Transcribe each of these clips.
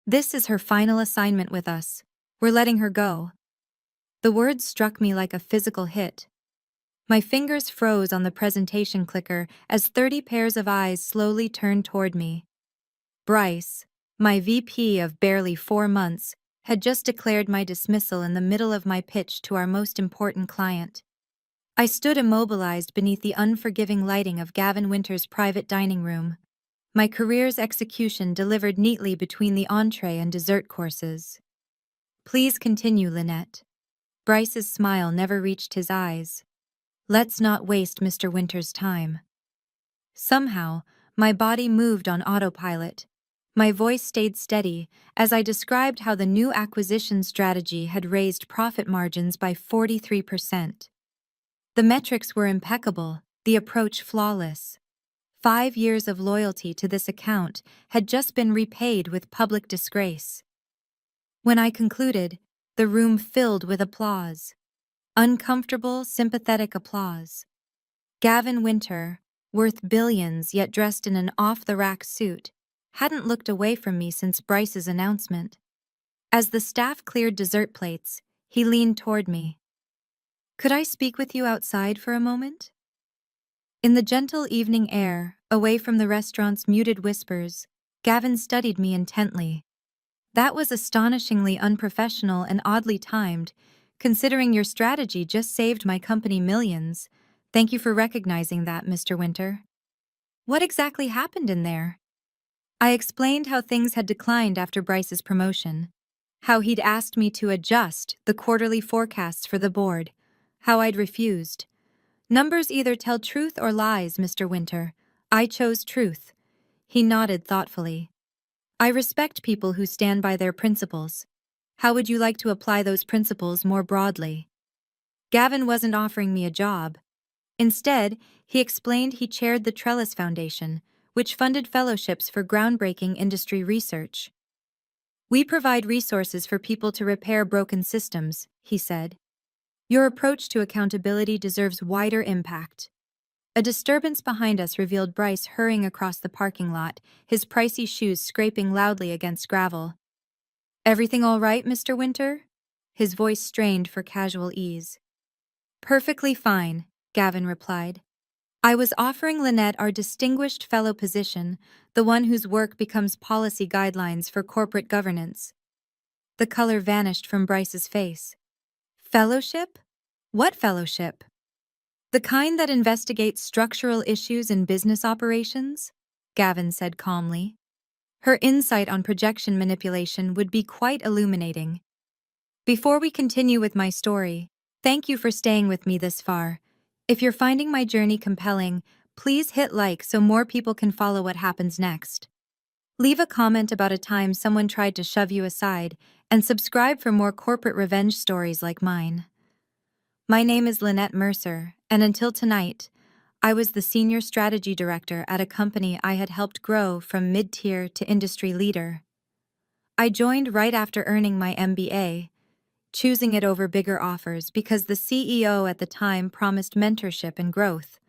This is her final assignment with us. We're letting her go. The words struck me like a physical hit. My fingers froze on the presentation clicker as 30 pairs of eyes slowly turned toward me. Bryce, my VP of barely 4 months, had just declared my dismissal in the middle of my pitch to our most important client. I stood immobilized beneath the unforgiving lighting of Gavin Winter's private dining room, my career's execution delivered neatly between the entree and dessert courses. Please continue, Lynette. Bryce's smile never reached his eyes. Let's not waste Mr. Winter's time. Somehow, my body moved on autopilot. My voice stayed steady as I described how the new acquisition strategy had raised profit margins by 43%. The metrics were impeccable, the approach flawless. 5 years of loyalty to this account had just been repaid with public disgrace. When I concluded, the room filled with applause. Uncomfortable, sympathetic applause. Gavin Winter, worth billions yet dressed in an off-the-rack suit, hadn't looked away from me since Bryce's announcement. As the staff cleared dessert plates, he leaned toward me. Could I speak with you outside for a moment? In the gentle evening air, away from the restaurant's muted whispers, Gavin studied me intently. That was astonishingly unprofessional and oddly timed, considering your strategy just saved my company millions. Thank you for recognizing that, Mr. Winter. What exactly happened in there? I explained how things had declined after Bryce's promotion, how he'd asked me to adjust the quarterly forecasts for the board, how I'd refused. Numbers either tell truth or lies, Mr. Winter. I chose truth. He nodded thoughtfully. I respect people who stand by their principles. How would you like to apply those principles more broadly? Gavin wasn't offering me a job. Instead, he explained he chaired the Trellis Foundation, which funded fellowships for groundbreaking industry research. We provide resources for people to repair broken systems, he said. Your approach to accountability deserves wider impact. A disturbance behind us revealed Bryce hurrying across the parking lot, his pricey shoes scraping loudly against gravel. Everything all right, Mr. Winter? His voice strained for casual ease. Perfectly fine, Gavin replied. I was offering Lynette our distinguished fellow position, the one whose work becomes policy guidelines for corporate governance. The color vanished from Bryce's face. Fellowship? What fellowship? The kind that investigates structural issues in business operations? Gavin said calmly. Her insight on projection manipulation would be quite illuminating. Before we continue with my story, thank you for staying with me this far. If you're finding my journey compelling, please hit like so more people can follow what happens next. Leave a comment about a time someone tried to shove you aside, and subscribe for more corporate revenge stories like mine. My name is Lynette Mercer, and until tonight, I was the senior strategy director at a company I had helped grow from mid-tier to industry leader. I joined right after earning my MBA, choosing it over bigger offers because the CEO at the time promised mentorship and growth.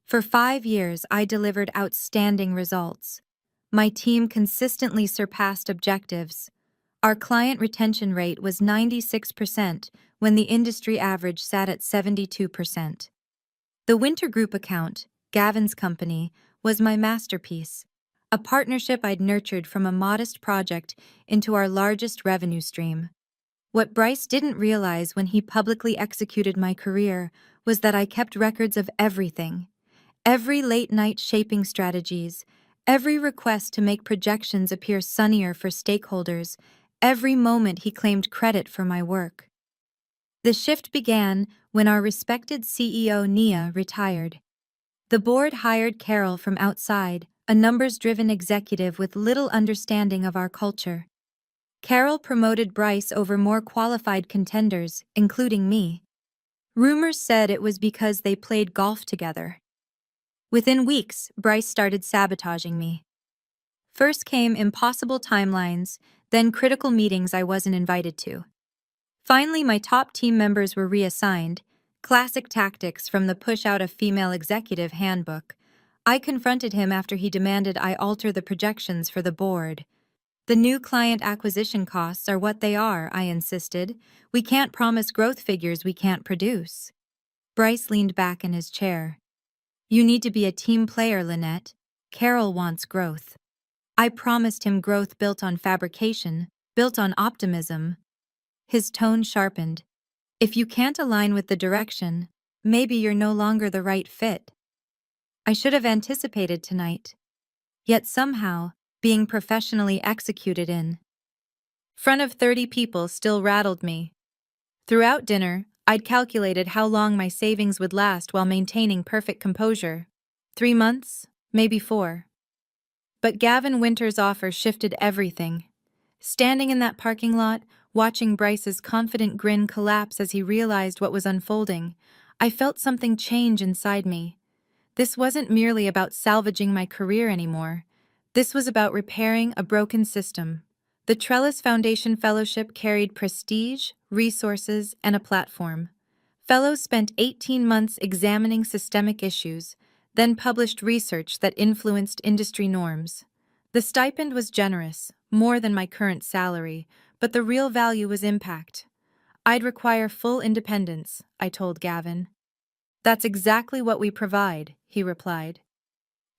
For 5 years, I delivered outstanding results. My team consistently surpassed objectives. Our client retention rate was 96% when the industry average sat at 72%. The Winter Group account, Gavin's company, was my masterpiece, a partnership I'd nurtured from a modest project into our largest revenue stream. What Bryce didn't realize when he publicly executed my career was that I kept records of everything. Every late-night shaping strategies, every request to make projections appear sunnier for stakeholders, every moment he claimed credit for my work. The shift began when our respected CEO Nia retired. The board hired Carol from outside, a numbers-driven executive with little understanding of our culture. Carol promoted Bryce over more qualified contenders, including me. Rumors said it was because they played golf together. Within weeks, Bryce started sabotaging me. First came impossible timelines, then critical meetings I wasn't invited to. Finally, my top team members were reassigned, classic tactics from the Push Out a Female Executive handbook. I confronted him after he demanded I alter the projections for the board. The new client acquisition costs are what they are, I insisted. We can't promise growth figures we can't produce. Bryce leaned back in his chair. You need to be a team player, Lynette. Carol wants growth. I promised him growth built on fabrication, built on optimism. His tone sharpened. If you can't align with the direction, maybe you're no longer the right fit. I should have anticipated tonight. Yet somehow, being professionally executed in front of 30 people still rattled me. Throughout dinner, I'd calculated how long my savings would last while maintaining perfect composure. 3 months, maybe 4. But Gavin Winter's offer shifted everything. Standing in that parking lot, watching Bryce's confident grin collapse as he realized what was unfolding, I felt something change inside me. This wasn't merely about salvaging my career anymore. This was about repairing a broken system. The Trellis Foundation Fellowship carried prestige, resources, and a platform. Fellows spent 18 months examining systemic issues, then published research that influenced industry norms. The stipend was generous, more than my current salary, but the real value was impact. I'd require full independence, I told Gavin. That's exactly what we provide, he replied.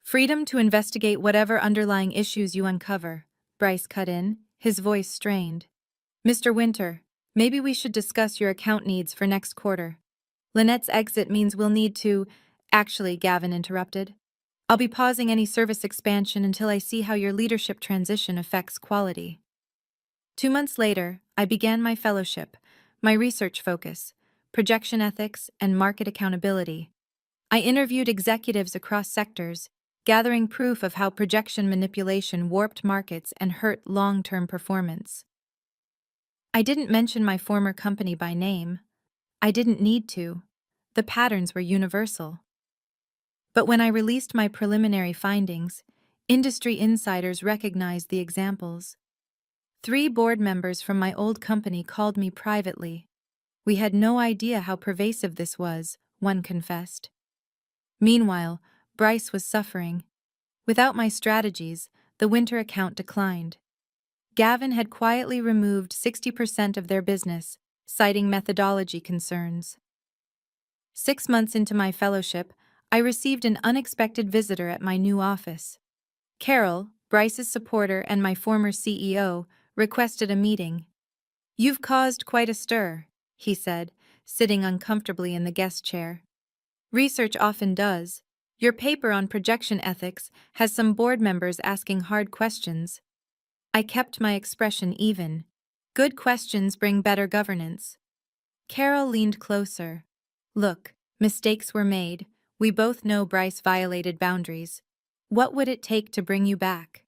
Freedom to investigate whatever underlying issues you uncover, Bryce cut in, his voice strained. Mr. Winter, maybe we should discuss your account needs for next quarter. Lynette's exit means we'll need to… Actually, Gavin interrupted. I'll be pausing any service expansion until I see how your leadership transition affects quality. 2 months later, I began my fellowship, my research focus, projection ethics, and market accountability. I interviewed executives across sectors, gathering proof of how projection manipulation warped markets and hurt long-term performance. I didn't mention my former company by name. I didn't need to. The patterns were universal. But when I released my preliminary findings, industry insiders recognized the examples. 3 board members from my old company called me privately. We had no idea how pervasive this was, one confessed. Meanwhile, Bryce was suffering. Without my strategies, the Winter account declined. Gavin had quietly removed 60% of their business, citing methodology concerns. 6 months into my fellowship, I received an unexpected visitor at my new office. Carol, Bryce's supporter and my former CEO, requested a meeting. You've caused quite a stir, he said, sitting uncomfortably in the guest chair. Research often does. Your paper on projection ethics has some board members asking hard questions. I kept my expression even. Good questions bring better governance. Carol leaned closer. Look, mistakes were made. We both know Bryce violated boundaries. What would it take to bring you back?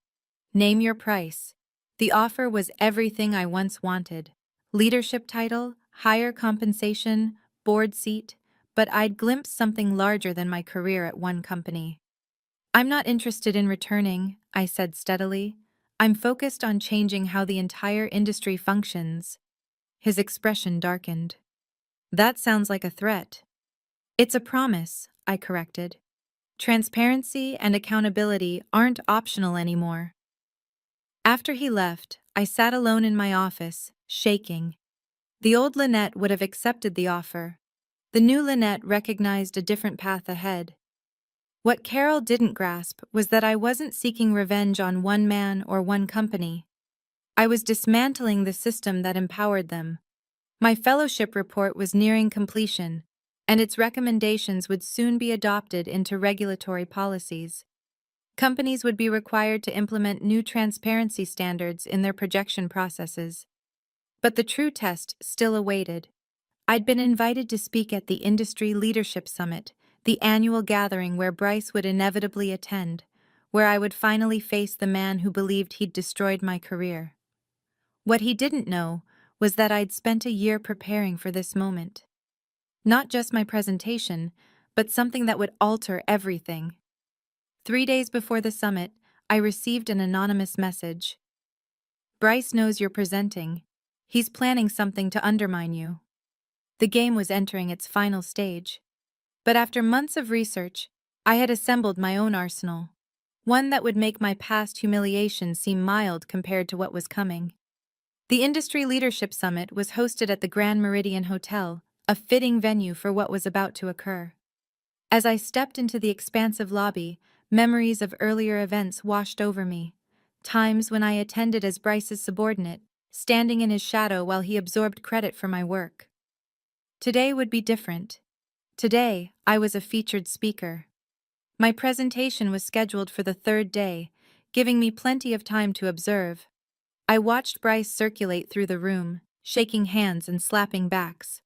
Name your price. The offer was everything I once wanted. Leadership title, higher compensation, board seat, but I'd glimpsed something larger than my career at one company. I'm not interested in returning, I said steadily. I'm focused on changing how the entire industry functions. His expression darkened. That sounds like a threat. It's a promise, I corrected. Transparency and accountability aren't optional anymore. After he left, I sat alone in my office, shaking. The old Lynette would have accepted the offer. The new Lynette recognized a different path ahead. What Carol didn't grasp was that I wasn't seeking revenge on one man or one company. I was dismantling the system that empowered them. My fellowship report was nearing completion, and its recommendations would soon be adopted into regulatory policies. Companies would be required to implement new transparency standards in their projection processes. But the true test still awaited. I'd been invited to speak at the Industry Leadership Summit, the annual gathering where Bryce would inevitably attend, where I would finally face the man who believed he'd destroyed my career. What he didn't know was that I'd spent a year preparing for this moment. Not just my presentation, but something that would alter everything. 3 days before the summit, I received an anonymous message. Bryce knows you're presenting. He's planning something to undermine you. The game was entering its final stage. But after months of research, I had assembled my own arsenal. one that would make my past humiliation seem mild compared to what was coming. The Industry Leadership Summit was hosted at the Grand Meridian Hotel, a fitting venue for what was about to occur. As I stepped into the expansive lobby, memories of earlier events washed over me. Times when I attended as Bryce's subordinate, standing in his shadow while he absorbed credit for my work. Today would be different. Today, I was a featured speaker. My presentation was scheduled for the third day, giving me plenty of time to observe. I watched Bryce circulate through the room, shaking hands and slapping backs.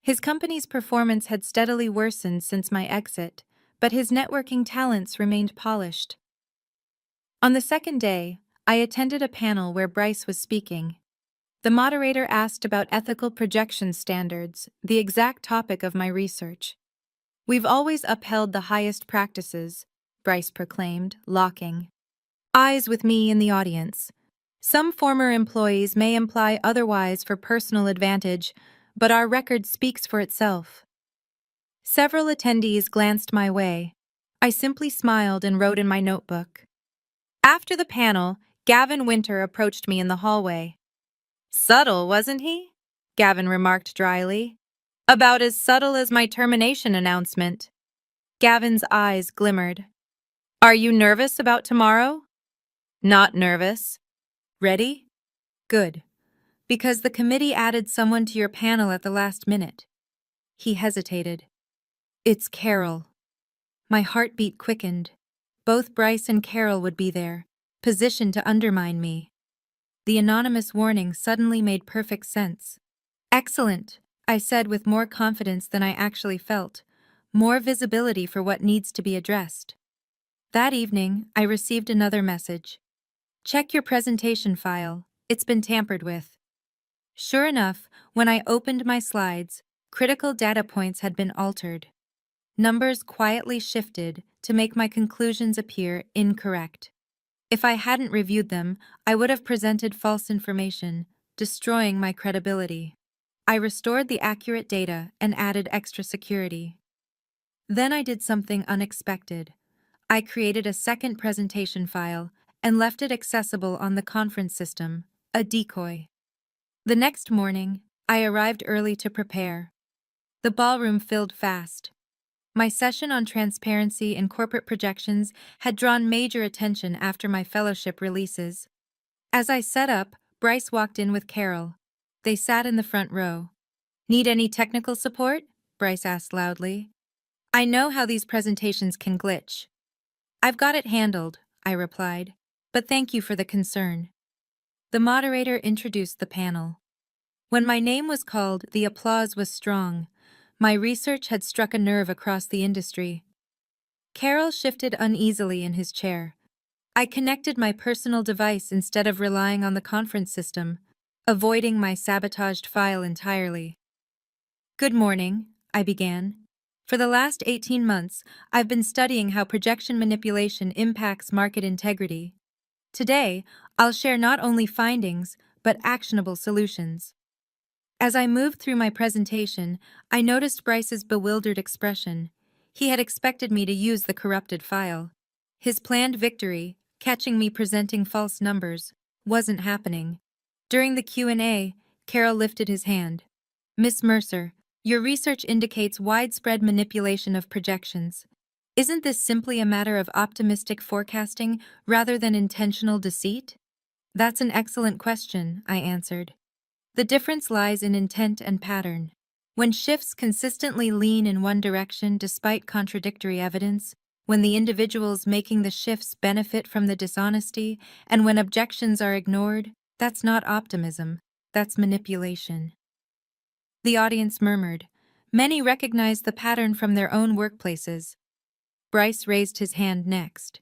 His company's performance had steadily worsened since my exit, but his networking talents remained polished. On the second day, I attended a panel where Bryce was speaking. The moderator asked about ethical projection standards, the exact topic of my research. "We've always upheld the highest practices," Bryce proclaimed, locking eyes with me in the audience. "Some former employees may imply otherwise for personal advantage, but our record speaks for itself." Several attendees glanced my way. I simply smiled and wrote in my notebook. After the panel, Gavin Winter approached me in the hallway. "Subtle, wasn't he?" Gavin remarked dryly. "About as subtle as my termination announcement." Gavin's eyes glimmered. "Are you nervous about tomorrow?" "Not nervous." "Ready?" "Good. Because the committee added someone to your panel at the last minute." He hesitated. "It's Carol." My heartbeat quickened. Both Bryce and Carol would be there, positioned to undermine me. The anonymous warning suddenly made perfect sense. "Excellent," I said with more confidence than I actually felt, more visibility for what needs to be addressed. That evening, I received another message. "Check your presentation file. It's been tampered with." Sure enough, when I opened my slides, critical data points had been altered. Numbers quietly shifted to make my conclusions appear incorrect. If I hadn't reviewed them, I would have presented false information, destroying my credibility. I restored the accurate data and added extra security. Then I did something unexpected. I created a second presentation file and left it accessible on the conference system, a decoy. The next morning, I arrived early to prepare. The ballroom filled fast. My session on transparency and corporate projections had drawn major attention after my fellowship releases. As I set up, Bryce walked in with Carol. They sat in the front row. "Need any technical support?" Bryce asked loudly. "I know how these presentations can glitch." "I've got it handled," I replied, "but thank you for the concern." The moderator introduced the panel. When my name was called, the applause was strong. My research had struck a nerve across the industry. Carol shifted uneasily in his chair. I connected my personal device instead of relying on the conference system, avoiding my sabotaged file entirely. "Good morning," I began. "For the last 18 months, I've been studying how projection manipulation impacts market integrity. Today, I'll share not only findings, but actionable solutions." As I moved through my presentation, I noticed Bryce's bewildered expression. He had expected me to use the corrupted file. His planned victory, catching me presenting false numbers, wasn't happening. During the Q&A, Carol lifted his hand. "Miss Mercer, your research indicates widespread manipulation of projections. Isn't this simply a matter of optimistic forecasting rather than intentional deceit?" "That's an excellent question," I answered. "The difference lies in intent and pattern. When shifts consistently lean in one direction despite contradictory evidence, when the individuals making the shifts benefit from the dishonesty, and when objections are ignored, that's not optimism, that's manipulation." The audience murmured. Many recognized the pattern from their own workplaces. Bryce raised his hand next.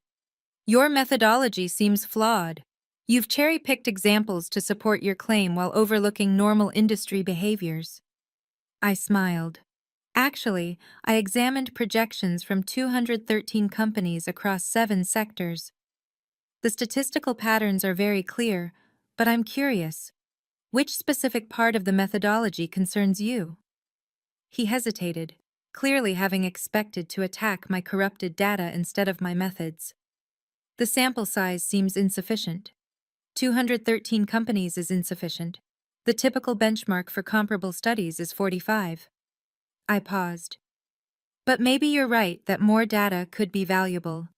"Your methodology seems flawed. You've cherry-picked examples to support your claim while overlooking normal industry behaviors." I smiled. Actually, I examined projections from 213 companies across 7 sectors. The statistical patterns are very clear, but I'm curious. Which specific part of the methodology concerns you? He hesitated, clearly having expected to attack my corrupted data instead of my methods. The sample size seems insufficient. 213 companies is insufficient. The typical benchmark for comparable studies is 45. I paused. But maybe you're right that more data could be valuable.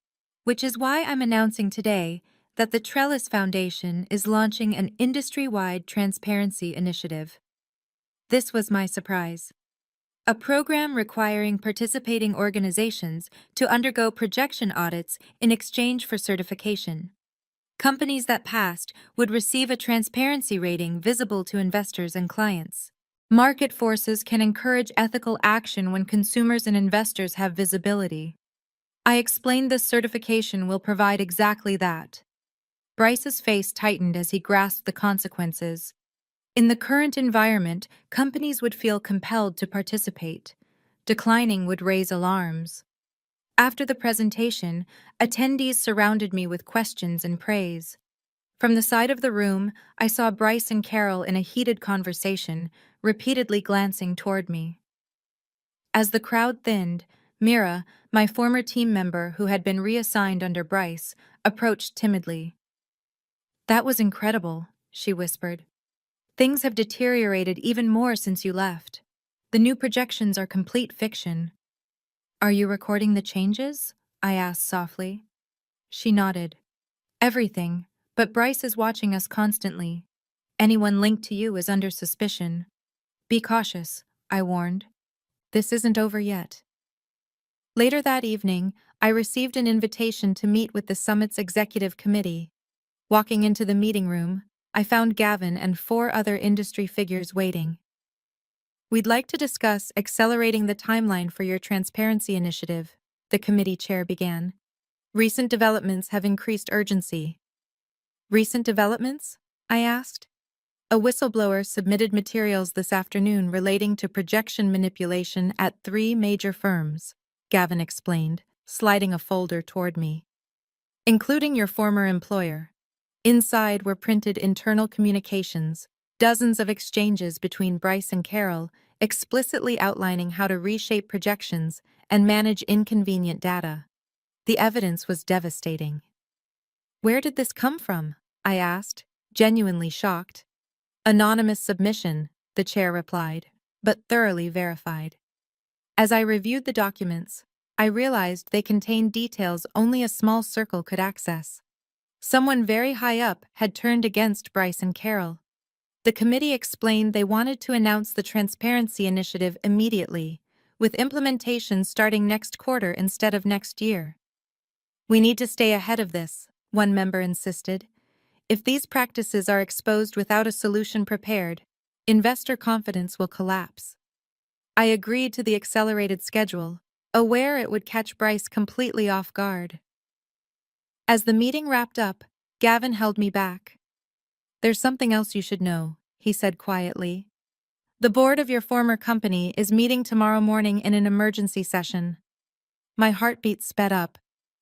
Which is why I'm announcing today that the Trellis Foundation is launching an industry-wide transparency initiative. This was my surprise. A program requiring participating organizations to undergo projection audits in exchange for certification. Companies that passed would receive a transparency rating visible to investors and clients. Market forces can encourage ethical action when consumers and investors have visibility. I explained this certification will provide exactly that. Bryce's face tightened as he grasped the consequences. In the current environment, companies would feel compelled to participate. Declining would raise alarms. After the presentation, attendees surrounded me with questions and praise. From the side of the room, I saw Bryce and Carol in a heated conversation, repeatedly glancing toward me. As the crowd thinned, Mira, my former team member who had been reassigned under Bryce, approached timidly. "That was incredible," she whispered. "Things have deteriorated even more since you left. The new projections are complete fiction." "Are you recording the changes?" I asked softly. She nodded. "Everything, but Bryce is watching us constantly. Anyone linked to you is under suspicion. Be cautious," I warned. "This isn't over yet." Later that evening, I received an invitation to meet with the summit's executive committee. Walking into the meeting room, I found Gavin and 4 other industry figures waiting. "We'd like to discuss accelerating the timeline for your transparency initiative," the committee chair began. "Recent developments have increased urgency." "Recent developments?" I asked. "A whistleblower submitted materials this afternoon relating to projection manipulation at 3 major firms," Gavin explained, sliding a folder toward me. "Including your former employer." Inside were printed internal communications, dozens of exchanges between Bryce and Carol, explicitly outlining how to reshape projections and manage inconvenient data. The evidence was devastating. "Where did this come from?" I asked, genuinely shocked. "Anonymous submission," the chair replied, "but thoroughly verified." As I reviewed the documents, I realized they contained details only a small circle could access. Someone very high up had turned against Bryce and Carol. The committee explained they wanted to announce the transparency initiative immediately, with implementation starting next quarter instead of next year. "We need to stay ahead of this," one member insisted. "If these practices are exposed without a solution prepared, investor confidence will collapse." I agreed to the accelerated schedule, aware it would catch Bryce completely off guard. As the meeting wrapped up, Gavin held me back. "There's something else you should know," he said quietly. "The board of your former company is meeting tomorrow morning in an emergency session." My heartbeat sped up.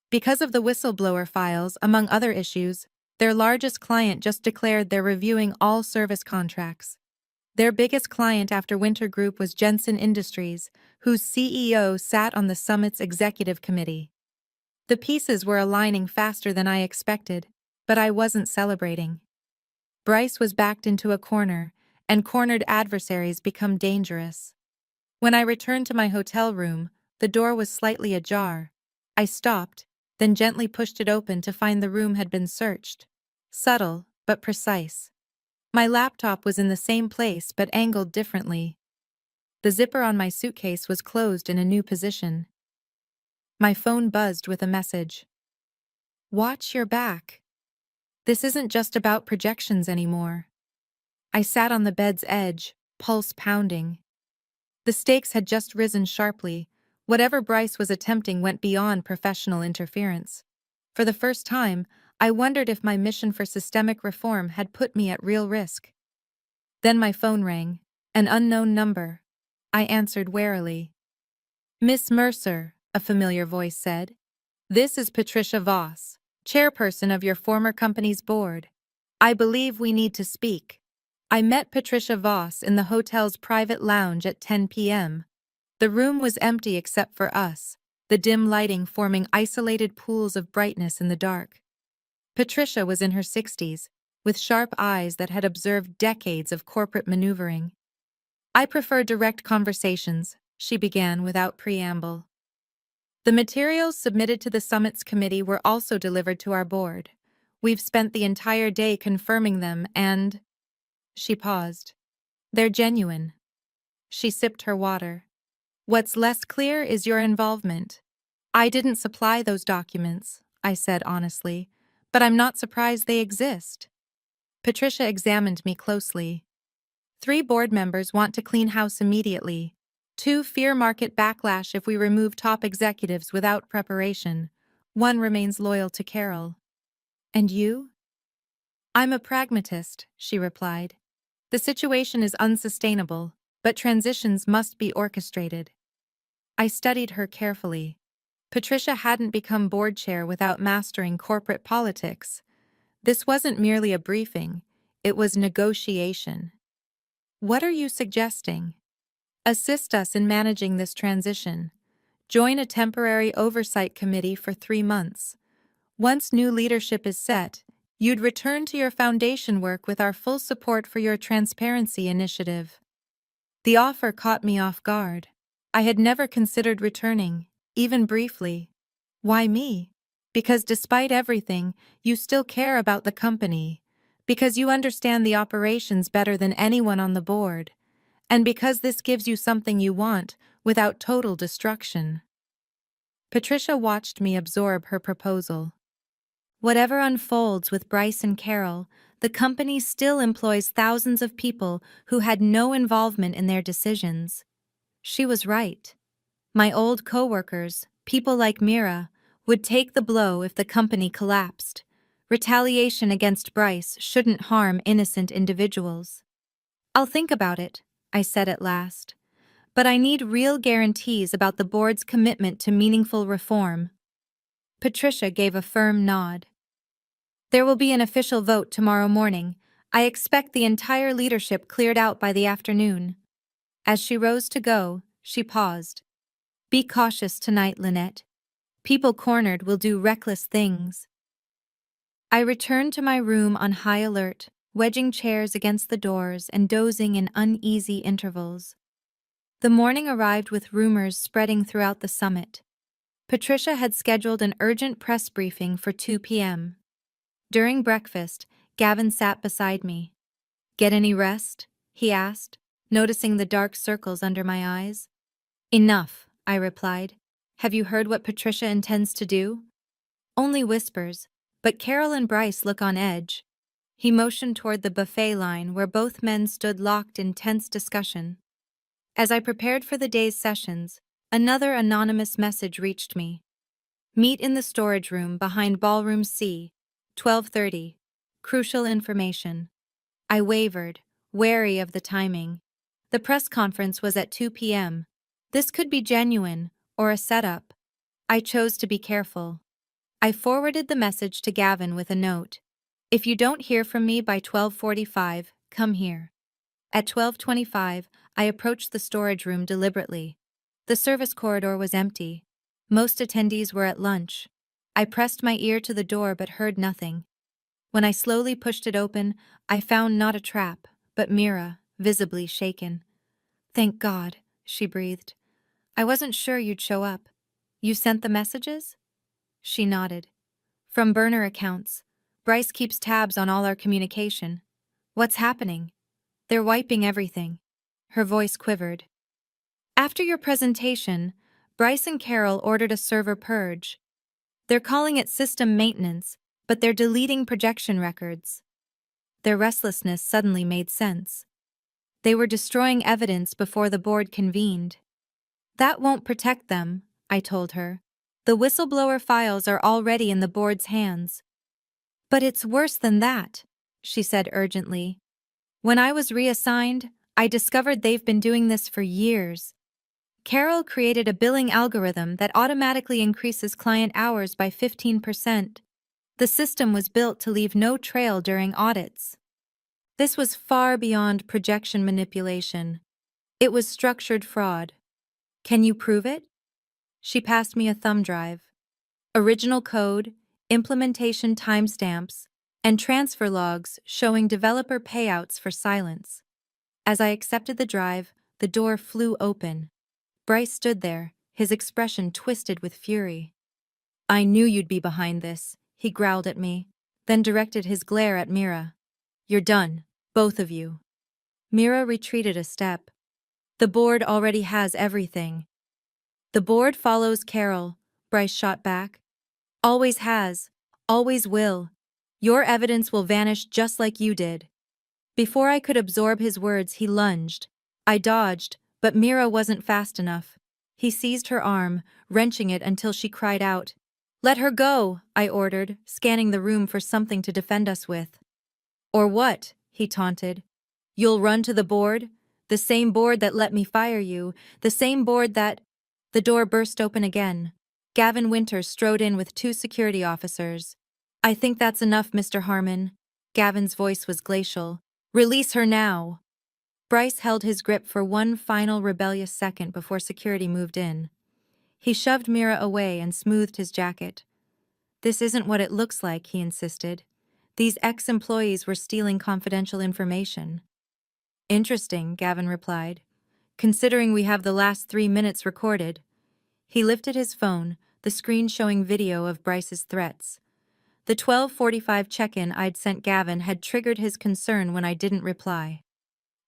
Because of the whistleblower files, among other issues, their largest client just declared they're reviewing all service contracts. Their biggest client after Winter Group was Jensen Industries, whose CEO sat on the summit's executive committee. The pieces were aligning faster than I expected, but I wasn't celebrating. Bryce was backed into a corner, and cornered adversaries become dangerous. When I returned to my hotel room, the door was slightly ajar. I stopped, then gently pushed it open to find the room had been searched. Subtle, but precise. My laptop was in the same place but angled differently. The zipper on my suitcase was closed in a new position. My phone buzzed with a message. "Watch your back. This isn't just about projections anymore." I sat on the bed's edge, pulse pounding. The stakes had just risen sharply. Whatever Bryce was attempting went beyond professional interference. For the first time, I wondered if my mission for systemic reform had put me at real risk. Then my phone rang, an unknown number. I answered warily. "Miss Mercer," a familiar voice said. "This is Patricia Voss, chairperson of your former company's board. I believe we need to speak." I met Patricia Voss in the hotel's private lounge at 10 p.m. The room was empty except for us, the dim lighting forming isolated pools of brightness in the dark. Patricia was in her 60s, with sharp eyes that had observed decades of corporate maneuvering. I prefer direct conversations, she began without preamble. The materials submitted to the summit's committee were also delivered to our board. We've spent the entire day confirming them and… She paused. They're genuine. She sipped her water. What's less clear is your involvement. I didn't supply those documents, I said honestly, but I'm not surprised they exist. Patricia examined me closely. 3 board members want to clean house immediately. 2 fear market backlash if we remove top executives without preparation. 1 remains loyal to Carol. And you? I'm a pragmatist, she replied. The situation is unsustainable, but transitions must be orchestrated. I studied her carefully. Patricia hadn't become board chair without mastering corporate politics. This wasn't merely a briefing, it was negotiation. What are you suggesting? Assist us in managing this transition. Join a temporary oversight committee for 3 months. Once new leadership is set, you'd return to your foundation work with our full support for your transparency initiative. The offer caught me off guard. I had never considered returning, even briefly. Why me? Because despite everything, you still care about the company. Because you understand the operations better than anyone on the board. And because this gives you something you want, without total destruction. Patricia watched me absorb her proposal. Whatever unfolds with Bryce and Carol, the company still employs thousands of people who had no involvement in their decisions. She was right. My old coworkers, people like Mira, would take the blow if the company collapsed. Retaliation against Bryce shouldn't harm innocent individuals. I'll think about it, I said at last. But I need real guarantees about the board's commitment to meaningful reform. Patricia gave a firm nod. There will be an official vote tomorrow morning. I expect the entire leadership cleared out by the afternoon. As she rose to go, she paused. Be cautious tonight, Lynette. People cornered will do reckless things. I returned to my room on high alert, wedging chairs against the doors and dozing in uneasy intervals. The morning arrived with rumors spreading throughout the summit. Patricia had scheduled an urgent press briefing for 2 p.m. During breakfast, Gavin sat beside me. Get any rest? He asked, noticing the dark circles under my eyes. Enough, I replied. Have you heard what Patricia intends to do? Only whispers, but Carol and Bryce look on edge. He motioned toward the buffet line where both men stood locked in tense discussion. As I prepared for the day's sessions, another anonymous message reached me. Meet in the storage room behind Ballroom C, 12:30. Crucial information. I wavered, wary of the timing. The press conference was at 2 p.m. This could be genuine, or a setup. I chose to be careful. I forwarded the message to Gavin with a note. If you don't hear from me by 12:45, come here. At 12:25, I approached the storage room deliberately. The service corridor was empty. Most attendees were at lunch. I pressed my ear to the door but heard nothing. When I slowly pushed it open, I found not a trap, but Mira, visibly shaken. Thank God, she breathed. I wasn't sure you'd show up. You sent the messages? She nodded. From burner accounts. Bryce keeps tabs on all our communication. What's happening? They're wiping everything. Her voice quivered. After your presentation, Bryce and Carol ordered a server purge. They're calling it system maintenance, but they're deleting projection records. Their restlessness suddenly made sense. They were destroying evidence before the board convened. That won't protect them, I told her. The whistleblower files are already in the board's hands. But it's worse than that, she said urgently. When I was reassigned, I discovered they've been doing this for years. Carol created a billing algorithm that automatically increases client hours by 15%. The system was built to leave no trail during audits. This was far beyond projection manipulation. It was structured fraud. Can you prove it? She passed me a thumb drive. Original code, implementation timestamps, and transfer logs showing developer payouts for silence. As I accepted the drive, the door flew open. Bryce stood there, his expression twisted with fury. "I knew you'd be behind this," he growled at me, then directed his glare at Mira. "You're done, both of you." Mira retreated a step. "The board already has everything." "The board follows Carol," Bryce shot back. "Always has, always will. Your evidence will vanish just like you did." Before I could absorb his words, he lunged. I dodged, but Mira wasn't fast enough. He seized her arm, wrenching it until she cried out. "Let her go," I ordered, scanning the room for something to defend us with. "Or what?" he taunted. "You'll run to the board? The same board that let me fire you, the same board that—" The door burst open again. Gavin Winter strode in with 2 security officers. "I think that's enough, Mr. Harmon." Gavin's voice was glacial. "Release her now." Bryce held his grip for one final rebellious second before security moved in. He shoved Mira away and smoothed his jacket. "This isn't what it looks like," he insisted. "These ex-employees were stealing confidential information." "Interesting," Gavin replied, "considering we have the last 3 minutes recorded." He lifted his phone, the screen showing video of Bryce's threats. The 12:45 check-in I'd sent Gavin had triggered his concern when I didn't reply.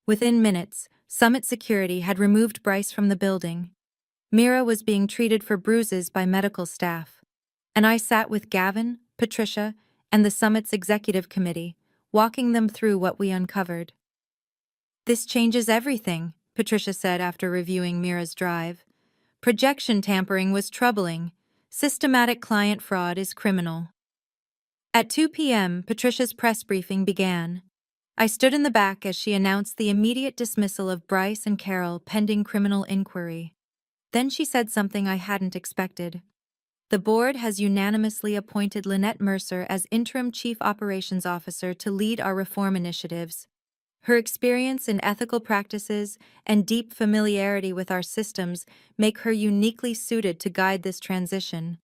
Within minutes, Summit Security had removed Bryce from the building. Mira was being treated for bruises by medical staff. And I sat with Gavin, Patricia, and the Summit's executive committee, walking them through what we uncovered. "This changes everything," Patricia said after reviewing Mira's drive. "Projection tampering was troubling. Systematic client fraud is criminal." At 2 p.m., Patricia's press briefing began. I stood in the back as she announced the immediate dismissal of Bryce and Carol pending criminal inquiry. Then she said something I hadn't expected. "The board has unanimously appointed Lynette Mercer as interim chief operations officer to lead our reform initiatives. Her experience in ethical practices and deep familiarity with our systems make her uniquely suited to guide this transition."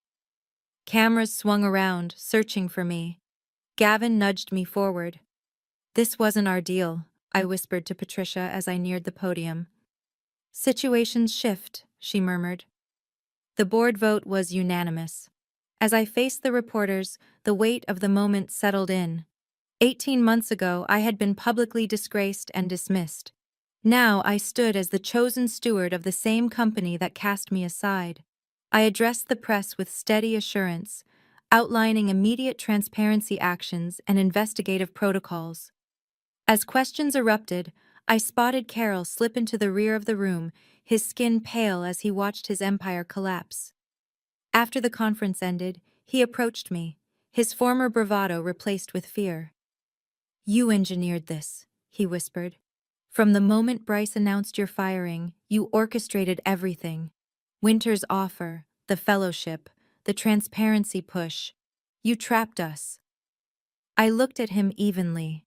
Cameras swung around, searching for me. Gavin nudged me forward. "This wasn't our deal," I whispered to Patricia as I neared the podium. "Situations shift," she murmured. The board vote was unanimous. As I faced the reporters, the weight of the moment settled in. 18 months ago, I had been publicly disgraced and dismissed. Now I stood as the chosen steward of the same company that cast me aside. I addressed the press with steady assurance, outlining immediate transparency actions and investigative protocols. As questions erupted, I spotted Carol slip into the rear of the room, his skin pale as he watched his empire collapse. After the conference ended, he approached me, his former bravado replaced with fear. "You engineered this," he whispered. "From the moment Bryce announced your firing, you orchestrated everything. Winter's offer, the fellowship, the transparency push. You trapped us." I looked at him evenly.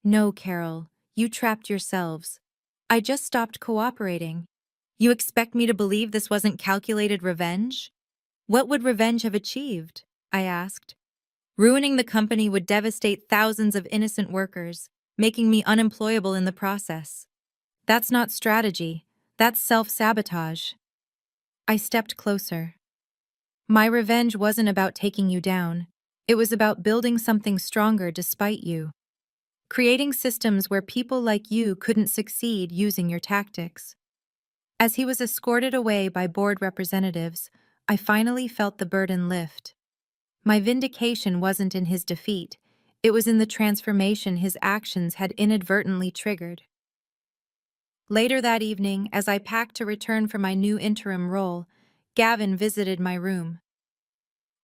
"No, Carol, you trapped yourselves. I just stopped cooperating. You expect me to believe this wasn't calculated revenge? What would revenge have achieved?" I asked. "Ruining the company would devastate thousands of innocent workers, making me unemployable in the process. That's not strategy, that's self-sabotage." I stepped closer. "My revenge wasn't about taking you down. It was about building something stronger despite you. Creating systems where people like you couldn't succeed using your tactics." As he was escorted away by board representatives, I finally felt the burden lift. My vindication wasn't in his defeat, it was in the transformation his actions had inadvertently triggered. Later that evening, as I packed to return for my new interim role, Gavin visited my room.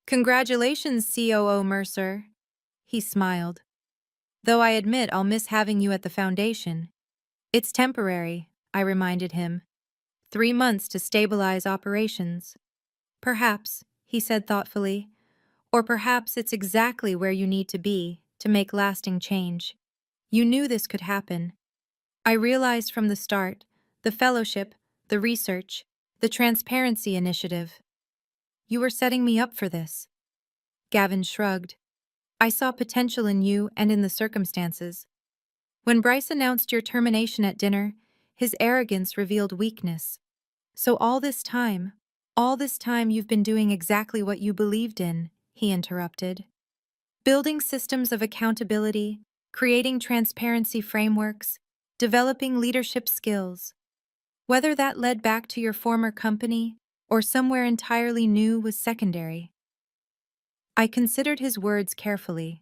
"Congratulations, COO Mercer," he smiled. "Though I admit I'll miss having you at the foundation." "It's temporary," I reminded him. 3 months to stabilize operations." "Perhaps," he said thoughtfully. "Or perhaps it's exactly where you need to be to make lasting change. You knew this could happen. I realized from the start, the fellowship, the research, the transparency initiative. You were setting me up for this." Gavin shrugged. I saw potential in you and in the circumstances. When Bryce announced your termination at dinner, his arrogance revealed weakness. So all this time you've been doing exactly what you believed in, he interrupted. Building systems of accountability, creating transparency frameworks, developing leadership skills. Whether that led back to your former company or somewhere entirely new was secondary. I considered his words carefully.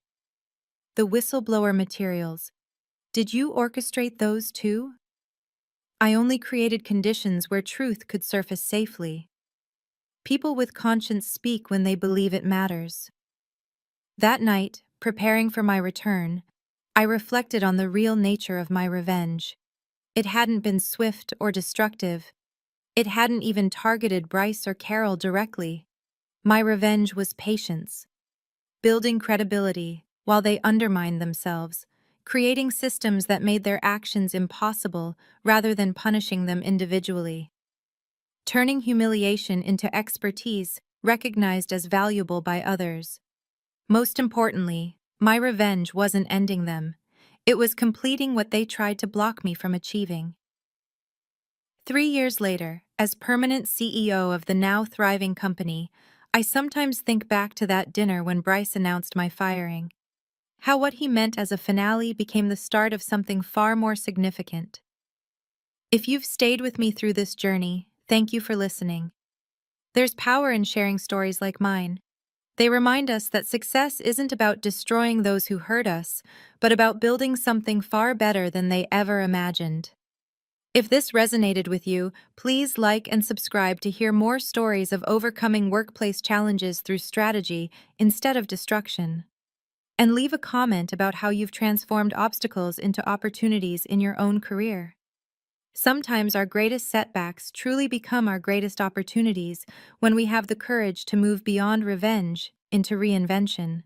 The whistleblower materials. Did you orchestrate those too? I only created conditions where truth could surface safely. People with conscience speak when they believe it matters. That night, preparing for my return, I reflected on the real nature of my revenge. It hadn't been swift or destructive. It hadn't even targeted Bryce or Carol directly. My revenge was patience, building credibility while they undermined themselves, creating systems that made their actions impossible rather than punishing them individually. Turning humiliation into expertise recognized as valuable by others. Most importantly, my revenge wasn't ending them. It was completing what they tried to block me from achieving. 3 years later, as permanent CEO of the now thriving company, I sometimes think back to that dinner when Bryce announced my firing. How what he meant as a finale became the start of something far more significant. If you've stayed with me through this journey, thank you for listening. There's power in sharing stories like mine. They remind us that success isn't about destroying those who hurt us, but about building something far better than they ever imagined. If this resonated with you, please like and subscribe to hear more stories of overcoming workplace challenges through strategy instead of destruction. And leave a comment about how you've transformed obstacles into opportunities in your own career. Sometimes our greatest setbacks truly become our greatest opportunities when we have the courage to move beyond revenge into reinvention.